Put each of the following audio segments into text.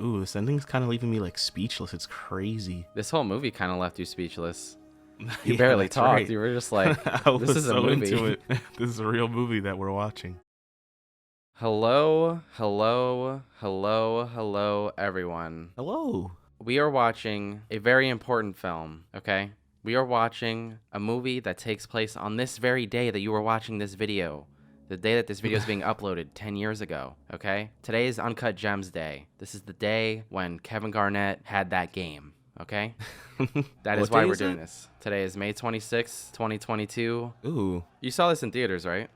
Ooh, this ending's kind of leaving me like speechless. It's crazy. This whole movie kind of left you speechless. You Yeah, barely that's talked. right. You were just like, I this was is a so movie. into it. This is a real movie that we're watching. Hello, everyone. Hello. We are watching a very important film, okay? We are watching a movie that takes place on this very day that you are watching this video. The day that this video is being uploaded 10 years ago, okay? Today is Uncut Gems Day. This is the day when Kevin Garnett had that game, okay? That is What why day we're is doing it? this. Today is May 26th, 2022. Ooh. You saw this in theaters, right?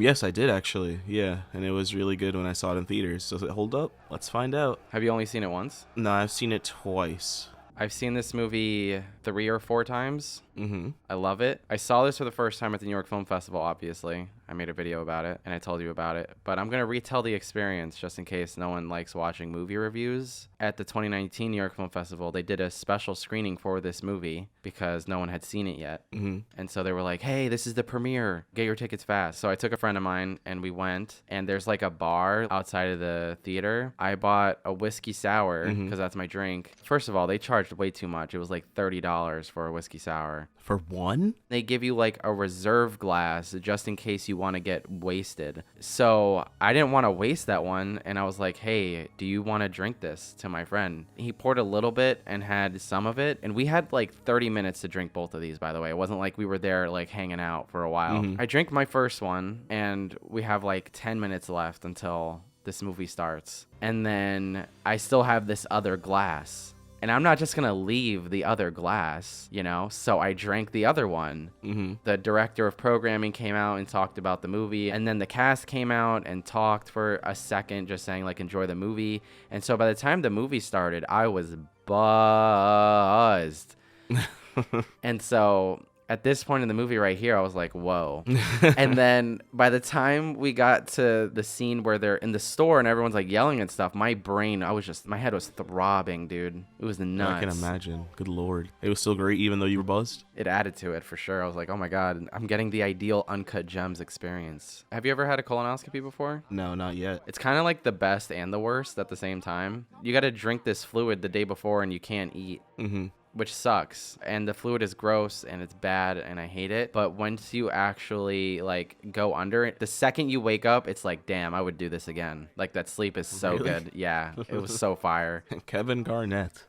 Yes, I did actually. Yeah, and it was really good when I saw it in theaters. Does it hold up? Let's find out. Have you only seen it once? No, I've seen it twice. I've seen this movie 3 or 4 times. Mm-hmm. I love it. I saw this for the first time at the New York Film Festival, obviously. I made a video about it, and I told you about it. But I'm going to retell the experience just in case no one likes watching movie reviews. At the 2019 New York Film Festival, they did a special screening for this movie because no one had seen it yet. Mm-hmm. And so they were like, hey, this is the premiere. Get your tickets fast. So I took a friend of mine, and we went. And there's like a bar outside of the theater. I bought a whiskey sour because that's my drink. First of all, they charged way too much. It was like $30 for a whiskey sour. For one? They give you like a reserve glass just in case you want to get wasted. So I didn't want to waste that one. And I was like, hey, do you want to drink this to my friend? He poured a little bit and had some of it. And we had like 30 minutes to drink both of these, by the way. It wasn't like we were there like hanging out for a while. I drank my first one and we have like 10 minutes left until this movie starts. And then I still have this other glass. And I'm not just going to leave the other glass, you know? So I drank the other one. The director of programming came out and talked about the movie. And then the cast came out and talked for a second, just saying, like, enjoy the movie. And so by the time the movie started, I was buzzed. And so at this point in the movie right here, I was like, whoa. And then by the time we got to the scene where they're in the store and everyone's like yelling and stuff, my head was throbbing, dude. It was nuts. I can imagine. Good Lord. It was still great even though you were buzzed? It added to it for sure. I was like, oh my God, I'm getting the ideal Uncut Gems experience. Have you ever had a colonoscopy before? No, not yet. It's kind of like the best and the worst at the same time. You got to drink this fluid the day before and you can't eat. Which sucks, and the fluid is gross and it's bad and I hate it. But once you actually like go under it, the second you wake up, it's like, damn, I would do this again. Like that sleep is so Really? good. Yeah, it was so fire. Kevin Garnett.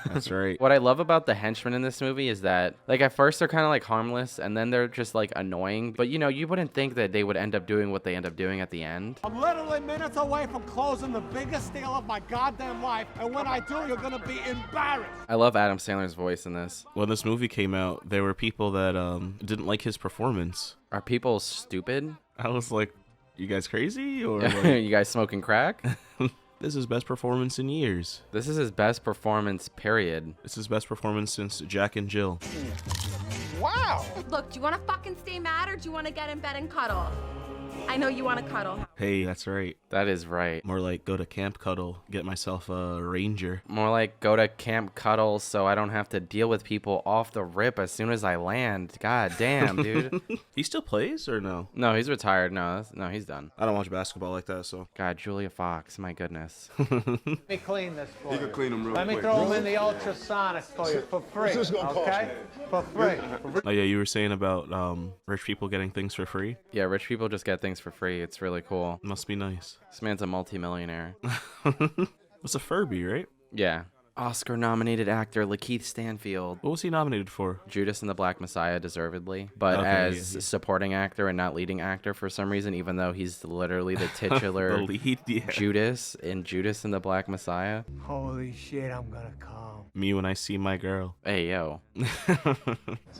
That's right. What I love about the henchmen in this movie is that, like, at first they're kind of like harmless and then they're just like annoying. But you know, you wouldn't think that they would end up doing what they end up doing at the end. I'm literally minutes away from closing the biggest deal of my goddamn life, and when I do, you're gonna be embarrassed. I love Adam Sandler's voice in this. When this movie came out, there were people that didn't like his performance. Are people stupid? I was like, you guys crazy? Or like, You guys smoking crack? this is his best performance in years. This is his best performance, period. This is his best performance since Jack and Jill. Wow. Look, do you want to fucking stay mad or do you want to get in bed and cuddle? I know you want to cuddle. Hey, that's right. That is right. More like go to Camp Cuddle, get myself a ranger. More like go to Camp Cuddle so I don't have to deal with people off the rip as soon as I land. God damn, dude. He still plays or no? No, he's retired. No, he's done. I don't watch basketball like that, so. God, Julia Fox, my goodness. Let me clean this for you. You can clean them real Let me quick. throw them in the ultrasonic for you for free. this gonna cost Okay? For free. Oh yeah, you were saying about rich people getting things for free? Yeah, rich people just get things for free. It's really cool. Must be nice. This man's a multimillionaire. It's a Furby, right? Yeah. Oscar-nominated actor Lakeith Stanfield. What was he nominated for? Judas and the Black Messiah, deservedly. But Okay, as yeah. supporting actor and not leading actor for some reason, even though he's literally the titular The lead, yeah. Judas in Judas and the Black Messiah. Holy shit, I'm gonna come. Me when I see my girl. Hey, yo.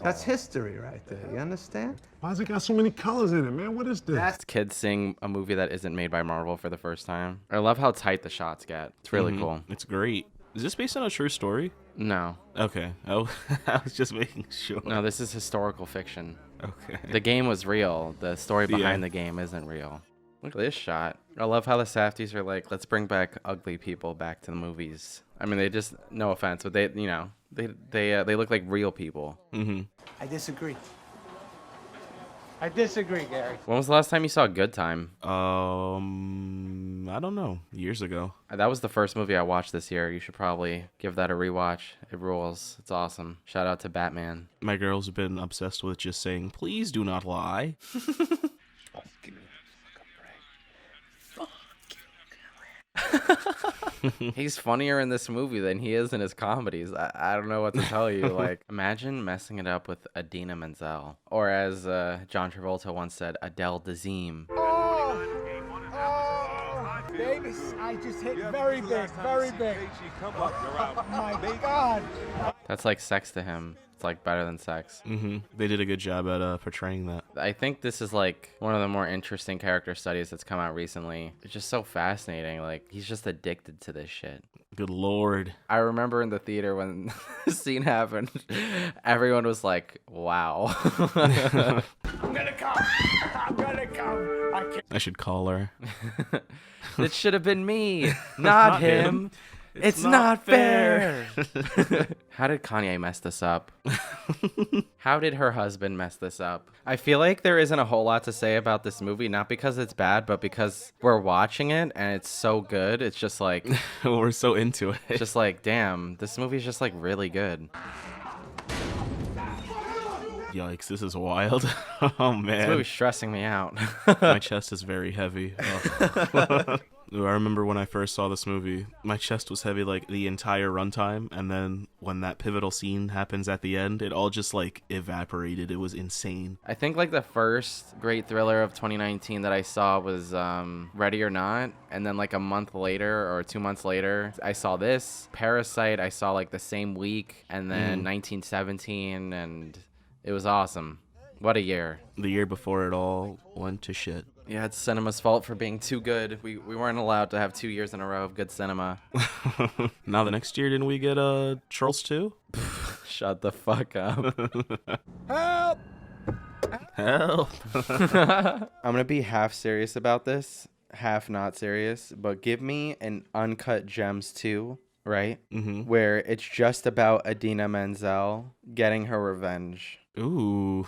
That's history right there, you understand? Why's it got so many colors in it, man? What is this? Kids sing a movie that isn't made by Marvel for the first time. I love how tight the shots get. It's really cool. It's great. Is this based on a true story? No. Okay. Oh, I was just making sure. No, this is historical fiction. Okay. The game was real. The story Yeah. behind the game isn't real. Look at this shot. I love how the Safdies are like, let's bring back ugly people back to the movies. I mean, they just, no offense, but they, you know, they look like real people. Mm-hmm. I disagree. I disagree, Gary. When was the last time you saw Good Time? I don't know. Years ago. That was the first movie I watched this year. You should probably give that a rewatch. It rules. It's awesome. Shout out to Batman. My girl's been obsessed with just saying, "Please do not lie." He's funnier in this movie than he is in his comedies. I don't know what to tell you. Like, imagine messing it up with Idina Menzel. Or as John Travolta once said, Adele Dazeem. Baby, I just hit very big, very big. Oh my God. That's like sex to him. It's like better than sex. They did a good job at portraying that. I think this is like one of the more interesting character studies that's come out recently. It's just so fascinating. Like, he's just addicted to this shit. Good Lord. I remember in the theater when the scene happened, everyone was like, wow. I'm gonna come. I'm gonna come. I can't. I should call her. It should have been me, not him. It's not fair. How did Kanye mess this up? How did her husband mess this up? I feel like there isn't a whole lot to say about this movie, not because it's bad, but because we're watching it and it's so good. It's just like, We're so into it. just like, damn, this movie's just like really good. Yikes, this is wild. Oh, This man. movie's stressing me out. My chest is very heavy. Ugh. I remember when I first saw this movie, my chest was heavy like the entire runtime, and then when that pivotal scene happens at the end, it all just like evaporated. It was insane. I think like the first great thriller of 2019 that I saw was Ready or Not, and then like a month later or 2 months later, I saw this. Parasite I saw like the same week, and then 1917, and it was awesome. What a year. The year before it all went to shit. Yeah, it's cinema's fault for being too good. We weren't allowed to have 2 years in a row of good cinema. Now the next year, didn't we get Trolls 2? Shut the fuck up. Help! Hell. I'm gonna be half serious about this, half not serious, but give me an Uncut Gems 2, right? Where it's just about Idina Menzel getting her revenge. Ooh.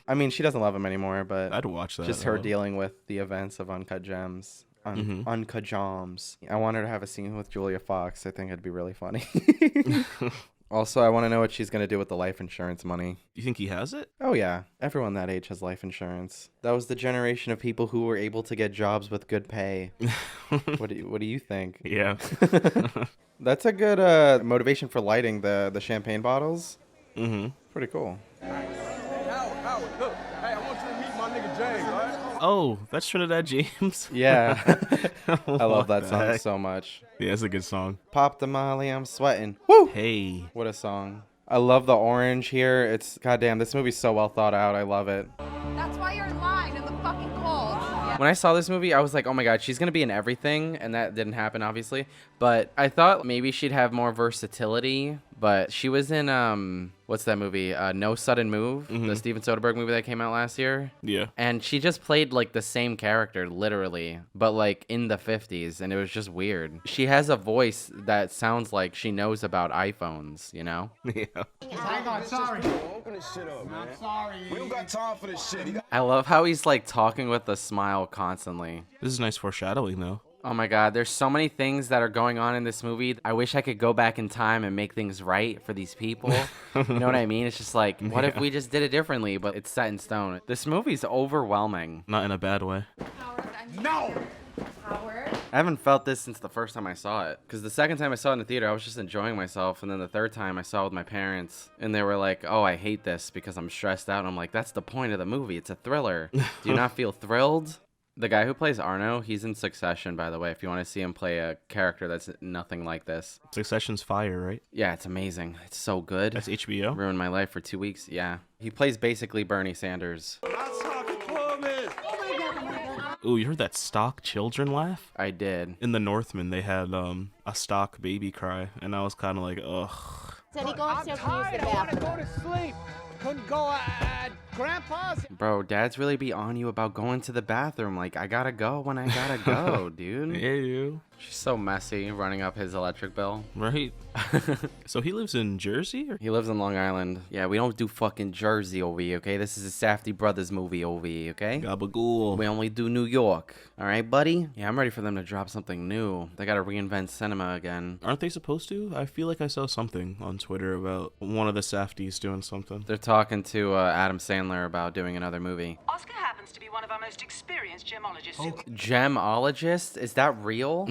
I mean, she doesn't love him anymore, but I'd watch that. just her dealing with the events of Uncut Gems. Uncut Gems. I want her to have a scene with Julia Fox. I think it'd be really funny. Also, I want to know what she's going to do with the life insurance money. You think he has it? Oh, yeah. Everyone that age has life insurance. That was the generation of people who were able to get jobs with good pay. What do you think? Yeah. That's a good motivation for lighting the champagne bottles. Pretty cool. Howard, look. Hey, I want you to meet my nigga James, right? Oh, that's Trinidad James. Yeah. I love that the song heck? so much. Yeah, it's a good song. Pop the molly, I'm sweating. Woo! Hey. What a song. I love the orange here. It's, goddamn, this movie's so well thought out. I love it. That's why you're in line in the fucking cold. When I saw this movie, I was like, oh my god, she's gonna be in everything, and that didn't happen, obviously. But I thought maybe she'd have more versatility. But she was in what's that movie? No Sudden Move, the Steven Soderbergh movie that came out last year. Yeah. And she just played like the same character, literally, but like in the 50s, and it was just weird. She has a voice that sounds like she knows about iPhones, you know? Yeah. Hang on, sorry. Open this shit up, man. I'm sorry. We don't got time for this shit. I love how he's like talking with a smile constantly. This is nice foreshadowing, though. Oh my god, there's so many things that are going on in this movie. I wish I could go back in time and make things right for these people. You know what I mean? It's just like, what if we just did it differently, but it's set in stone? This movie's overwhelming. Not in a bad way. Howard, I'm No! Howard. I haven't felt this since the first time I saw it. Because the second time I saw it in the theater, I was just enjoying myself. And then the third time I saw it with my parents. And they were like, oh, I hate this because I'm stressed out. And I'm like, that's the point of the movie. It's a thriller. Do you not feel thrilled? The guy who plays Arno, he's in Succession, by the way, if you want to see him play a character that's nothing like this. Succession's fire, right? Yeah, it's amazing. It's so good. That's HBO? Ruined my life for 2 weeks. Yeah. He plays basically Bernie Sanders. Ooh, you heard that stock children laugh? I did. In The Northman, they had a stock baby cry, and I was kind of like, ugh. Said he go I'm upstairs and use tired. the I want to bathroom. go to sleep. Couldn't go. Grandpa's. Bro, dads really be on you about going to the bathroom. Like, I gotta go when I gotta go, dude. Yeah, you. She's so messy running up his electric bill. Right. So he lives in Jersey? Or? He lives in Long Island. Yeah, we don't do fucking Jersey over here, okay? This is a Safdie Brothers movie over here, okay? Gabagool. We only do New York. All right, buddy? Yeah, I'm ready for them to drop something new. They gotta reinvent cinema again. Aren't they supposed to? I feel like I saw something on Twitter about one of the Safdies doing something. They're talking to Adam Sandler about doing another movie. Oscar happens to be one of our most experienced gemologists. Gemologist? Is that real?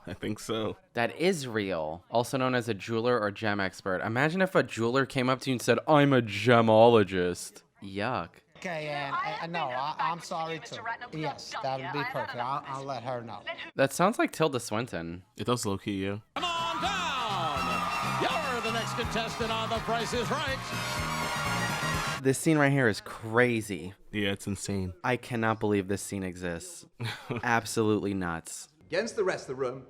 I think so. That is real. Also known as a jeweler or gem expert. Imagine if a jeweler came up to you and said, I'm a gemologist. Yuck. Okay, and no, I'm sorry too. Yes, that would be perfect. I'll let her know. That sounds like Tilda Swinton. It does low key, yeah. Come on down. You're the next contestant on The Price is Right. This scene right here is crazy. Yeah, it's insane. I cannot believe this scene exists. Absolutely nuts. Against the rest of the room.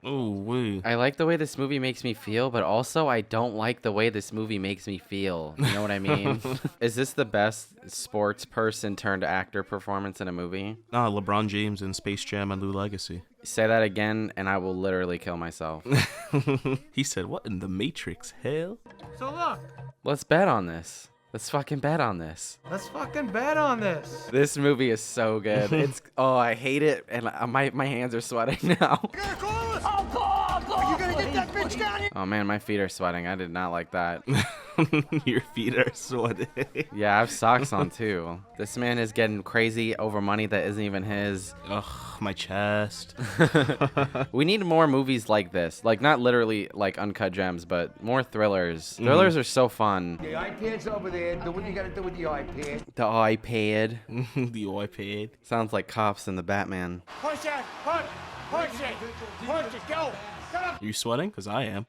Oh, wait. I like the way this movie makes me feel, but also I don't like the way this movie makes me feel. You know what I mean? Is this the best sports person turned actor performance in a movie? Nah, LeBron James in Space Jam and New Legacy. Say that again, and I will literally kill myself. He said, what in the Matrix, hell? So look, Let's bet on this. Let's fucking bet on this. let's fucking bet on this. This movie is so good. It's I hate it, and my hands are sweating now. You gonna get that bitch down here? Oh man, my feet are sweating. I did not like that. Your feet are sweating. Yeah, I have socks on too. This man is getting crazy over money that isn't even his. Ugh, my chest. We need more movies like this. Like, not literally like Uncut Gems, but more thrillers. Thrillers are so fun. The iPad's over there. Do what you gotta do with the iPad. The iPad. The iPad. Sounds like cops in the Batman. Push it, push it, go. You sweating? Because I am.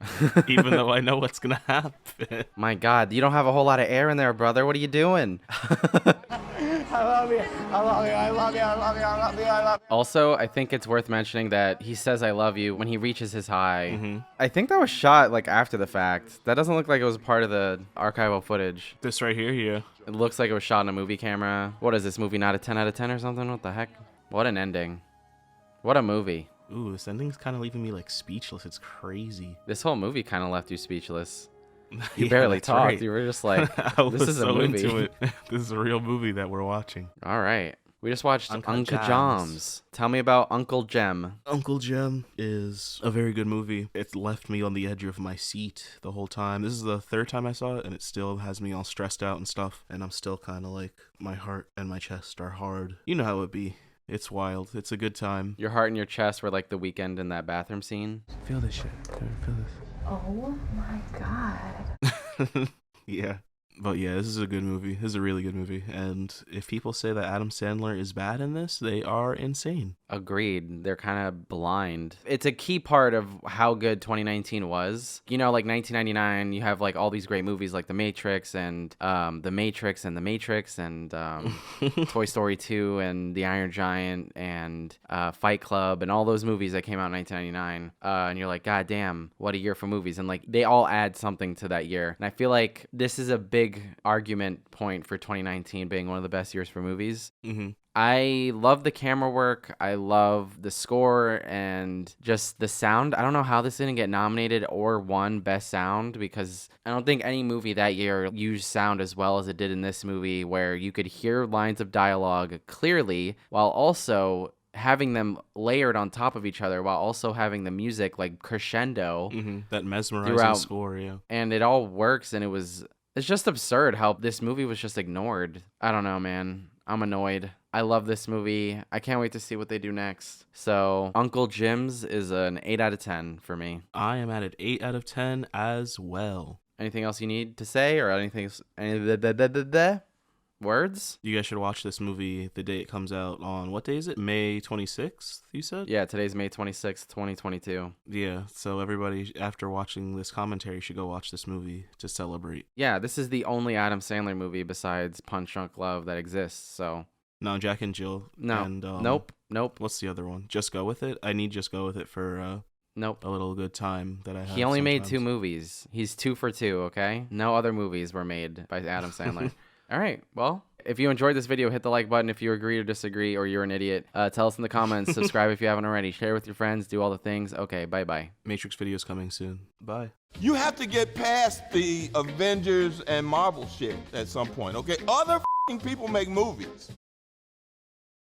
Even though I know what's going to happen. My God, you don't have a whole lot of air in there, brother. What are you doing? I love you, I love you, I love you, I love you, I love you, I love you. Also, I think it's worth mentioning that he says I love you when he reaches his high. I think that was shot like after the fact. That doesn't look like it was part of the archival footage. This right here, yeah. It looks like it was shot in a movie camera. What is this movie, not a 10 out of 10 or something? What the heck? What an ending. What a movie. Ooh, this ending's kind of leaving me like speechless. It's crazy. This whole movie kind of left you speechless. You Yeah, barely that's talked. right. You were just like, I this was is a so movie. into it. This is a real movie that we're watching. All right. We just watched Uncut Uncut Gems. Gems. Tell me about Uncle Jem. Uncle Jem is a very good movie. It left me on the edge of my seat the whole time. This is the third time I saw it, and it still has me all stressed out and stuff. And I'm still kind of like, my heart and my chest are hard. You know how it be. It's wild. It's a good time. Your heart and your chest were like the weekend in that bathroom scene. Feel this shit. Feel this. Oh my God. Yeah. But yeah, this is a good movie. This is a really good movie. And if people say that Adam Sandler is bad in this, they are insane. Agreed. They're kind of blind. It's a key part of how good 2019 was. You know, like 1999, you have like all these great movies like The Matrix and The Matrix and The Matrix and Toy Story 2 and The Iron Giant and Fight Club and all those movies that came out in 1999. And you're like, God damn, what a year for movies. And like they all add something to that year. And I feel like this is a big argument point for 2019 being one of the best years for movies. I love the camera work. I love the score and just the sound. I don't know how this didn't get nominated or won Best Sound because I don't think any movie that year used sound as well as it did in this movie, where you could hear lines of dialogue clearly while also having them layered on top of each other, while also having the music like crescendo. That mesmerizing throughout. score, yeah. And it all works, and it's just absurd how this movie was just ignored. I don't know, man. I'm annoyed. I love this movie. I can't wait to see what they do next. So Uncle Jim's is an 8 out of 10 for me. I am at an 8 out of 10 as well. Anything else you need to say or anything? Any words? You guys should watch this movie the day it comes out on, what day is it? May 26th, you said? Yeah, today's May 26th, 2022. Yeah, so everybody, after watching this commentary, should go watch this movie to celebrate. Yeah, this is the only Adam Sandler movie besides Punch Drunk Love that exists, so... No, Jack and Jill. No. And, Nope. What's the other one? Just Go With It? I need Just Go With It for Nope. a little good time that I have. He only made 2 sometimes. movies. He's 2 for 2, okay? No other movies were made by Adam Sandler. All right. Well, if you enjoyed this video, hit the like button if you agree or disagree or you're an idiot. Tell us in the comments. Subscribe if you haven't already. Share with your friends. Do all the things. Okay, bye-bye. Matrix videos coming soon. Bye. You have to get past the Avengers and Marvel shit at some point, okay? Other people make movies.